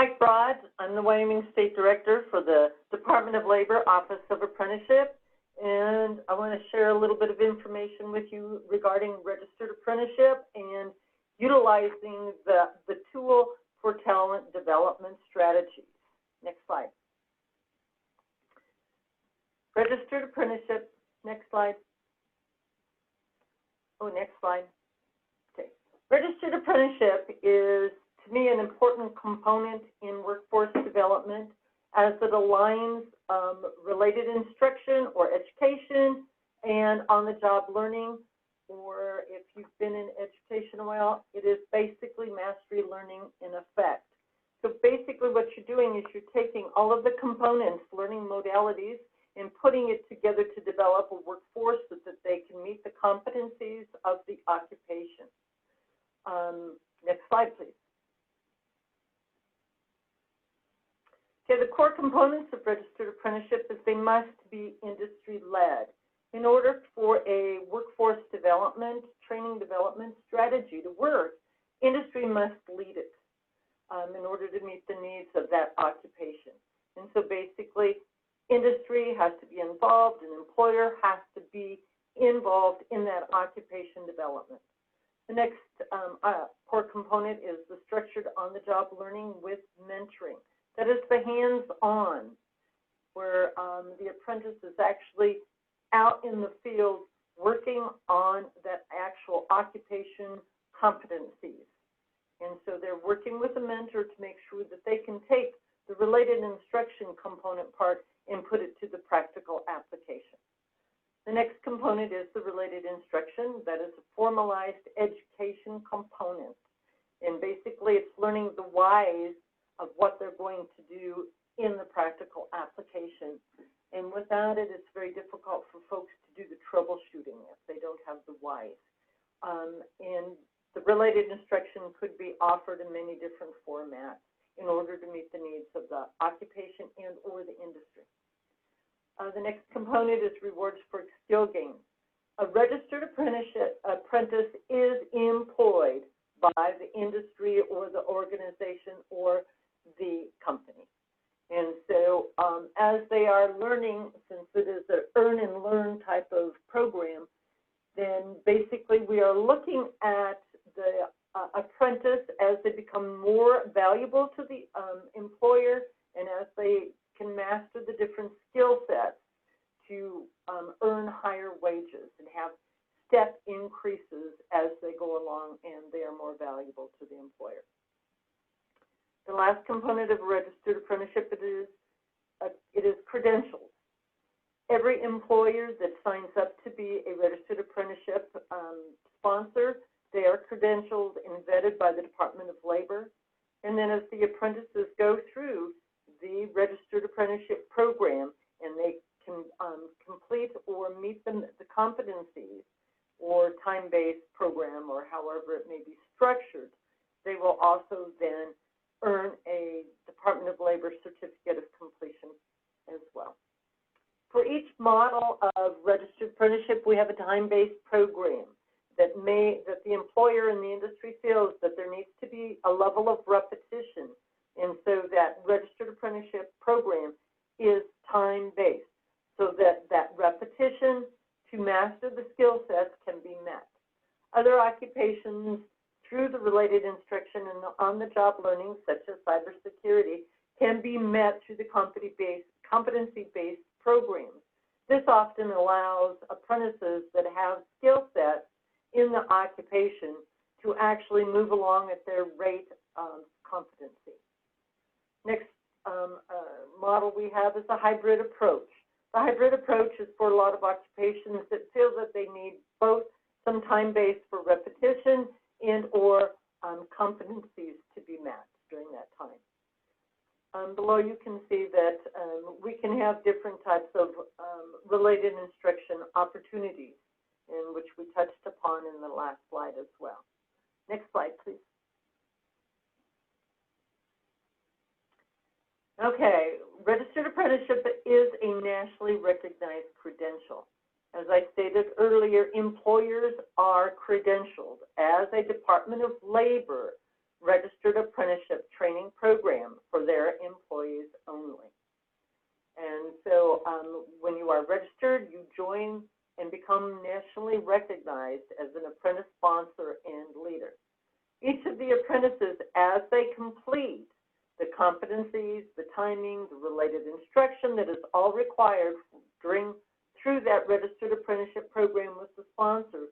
Mike Broad. I'm the Wyoming State Director for the Department of Labor Office of Apprenticeship, and I want to share a little bit of information with you regarding registered apprenticeship and utilizing the tool for talent development strategies. Next slide. Registered apprenticeship. Next slide. Oh, next slide. Okay. Registered apprenticeship is, to me, an important component in workforce development as it aligns related instruction or education and on-the-job learning, or if you've been in education a while, it is basically mastery learning in effect. So basically what you're doing is you're taking all of the components, learning modalities, and putting it together to develop a workforce so that they can meet the competencies of the occupation. Next slide, please. Okay, the core components of registered apprenticeship is they must be industry-led. In order for a workforce development, training development strategy to work, industry must lead it in order to meet the needs of that occupation. And so basically, industry has to be involved, an employer has to be involved in that occupation development. The next core component is the structured on-the-job learning with mentoring. That is the hands-on, where the apprentice is actually out in the field working on that actual occupation competencies. And so they're working with a mentor to make sure that they can take the related instruction component part and put it to the practical application. The next component is the related instruction. That is a formalized education component. And basically it's learning the whys of what they're going to do in the practical application. And without it, it's very difficult for folks to do the troubleshooting if they don't have the whys. And the related instruction could be offered in many different formats in order to meet the needs of the occupation and or the industry. The next component is rewards for skill gain. A registered apprentice is employed by the industry or the organization or the company. And so as they are learning, since it is an earn and learn type of program, then basically we are looking at the apprentice as they become more valuable to the employer and as they can master the different skill sets to earn higher wages and have step increases as they go along and they are more valuable to the employer. The last component of a registered apprenticeship it is credentials. Every employer that signs up to be a registered apprenticeship sponsor, they are credentialed and vetted by the Department of Labor. And then as the apprentices go through the registered apprenticeship program and they can complete or meet the competencies or time-based program or however it may be structured, they will also then earn a Department of Labor certificate of completion as well. For each model of registered apprenticeship, we have a time-based program that the employer and the industry feels that there needs to be a level of repetition, and so that registered apprenticeship program is time-based, so that repetition to master the skill sets can be met. Other occupations through the related instruction and on-the-job learning, such as cybersecurity, can be met through the competency-based programs. This often allows apprentices that have skill sets in the occupation to actually move along at their rate of competency. Next model we have is a hybrid approach. The hybrid approach is for a lot of occupations that feel that they need both some time-based for repetition and or competencies to be met during that time. Below you can see that we can have different types of related instruction opportunities, in which we touched upon in the last slide as well. Next slide, please. Okay, registered apprenticeship is a nationally recognized credential. As I stated earlier, employers are credentialed as a Department of Labor registered apprenticeship training program for is as they complete the competencies, the timing, the related instruction that is all required through that registered apprenticeship program with the sponsor,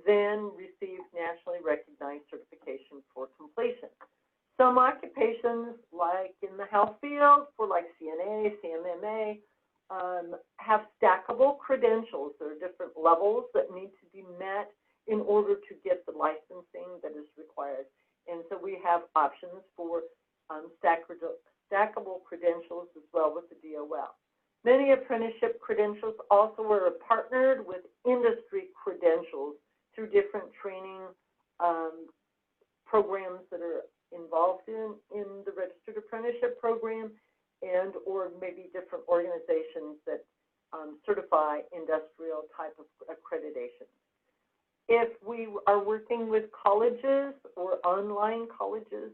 then receive nationally recognized certification for completion. Some occupations, like in the health field, for like CNA, CMMA, have stackable credentials. There are different levels that need to be met in order to get the licensing that is required. And so we have options for stackable credentials as well with the DOL. Many apprenticeship credentials also are partnered with industry credentials through different training programs that are involved in the registered apprenticeship program, and or maybe different organizations that certify industrial type of accreditation. If we are working with colleges or online colleges,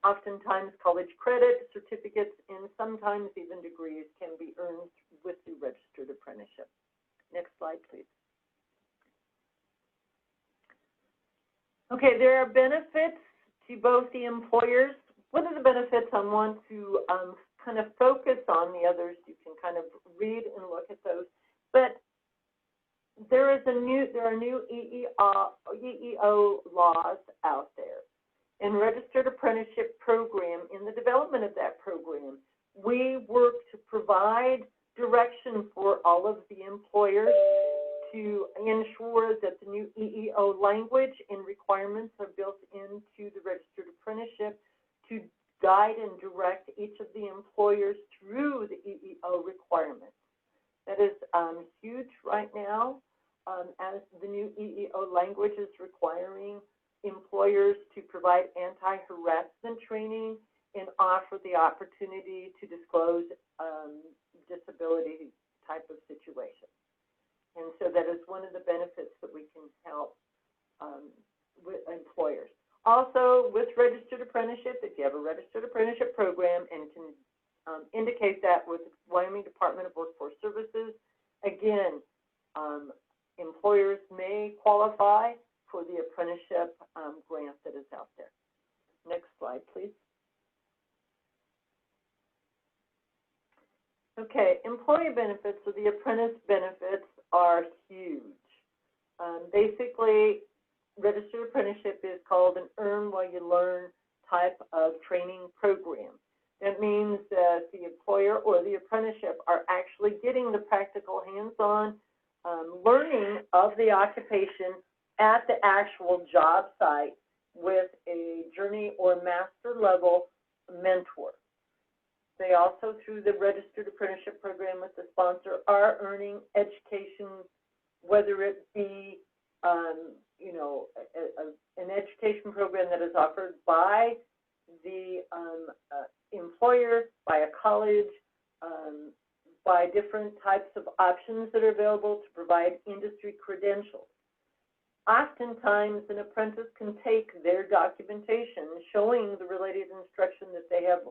oftentimes college credit, certificates, and sometimes even degrees can be earned with the registered apprenticeship. Next slide, please. Okay, there are benefits to both the employers. What are the benefits? I want to kind of focus on. The others you can kind of read and look at those. But there are new EEO laws out there. In registered apprenticeship program, in the development of that program, we work to provide direction for all of the employers to ensure that the new EEO language and requirements are built into the registered apprenticeship to guide and direct each of the employers through the EEO requirements. That is huge right now, as the new EEO language is requiring employers to provide anti-harassment training and offer the opportunity to disclose disability type of situation. And so that is one of the benefits that we can help with employers. Also, with registered apprenticeship, if you have a registered apprenticeship program and can indicate that with the Wyoming Department of Workforce Services, again, employers may qualify for the apprenticeship grant that is out there. Next slide, please. Okay, employee benefits, or the apprentice benefits, are huge. Basically, registered apprenticeship is called an earn while you learn type of training program. That means that the employer or the apprenticeship are actually getting the practical hands-on learning of the occupation at the actual job site with a journey or master level mentor. They also, through the registered apprenticeship program with the sponsor, are earning education, whether it be an education program that is offered by the employer, by a college, by different types of options that are available to provide industry credentials. Oftentimes, an apprentice can take their documentation showing the related instruction that they have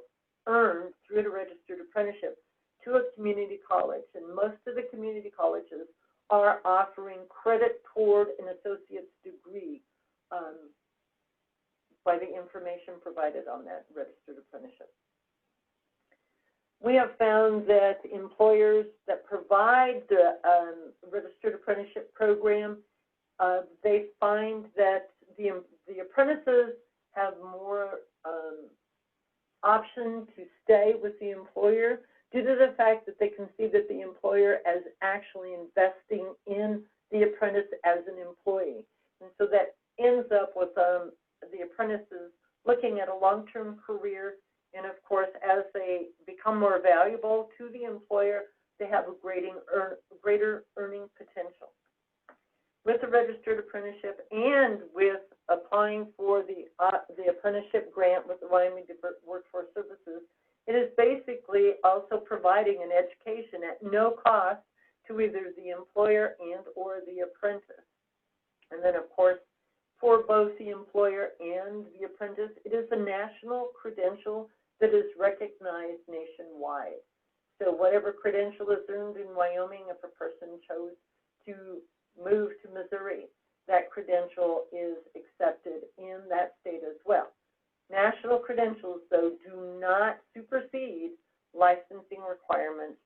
earned through the registered apprenticeship to a community college. And most of the community colleges are offering credit toward an associate's degree by the information provided on that registered apprenticeship. We have found that employers that provide the registered apprenticeship program, they find that the apprentices have more option to stay with the employer due to the fact that they can see that the employer is actually investing in the apprentice as an employee. And so that ends up with the apprentices looking at a long-term career, and of course, as they become more valuable to the employer, they have a greater earning potential. With the registered apprenticeship and with applying for the apprenticeship grant with the Wyoming Workforce Services, it is basically also providing an education at no cost to either the employer and or the apprentice. And then, of course, for both the employer and the apprentice, it is a national credential that is recognized nationwide. So whatever credential is earned in Wyoming, if a person chose to move to Missouri, that credential is accepted in that state as well. National credentials, though, do not supersede licensing requirements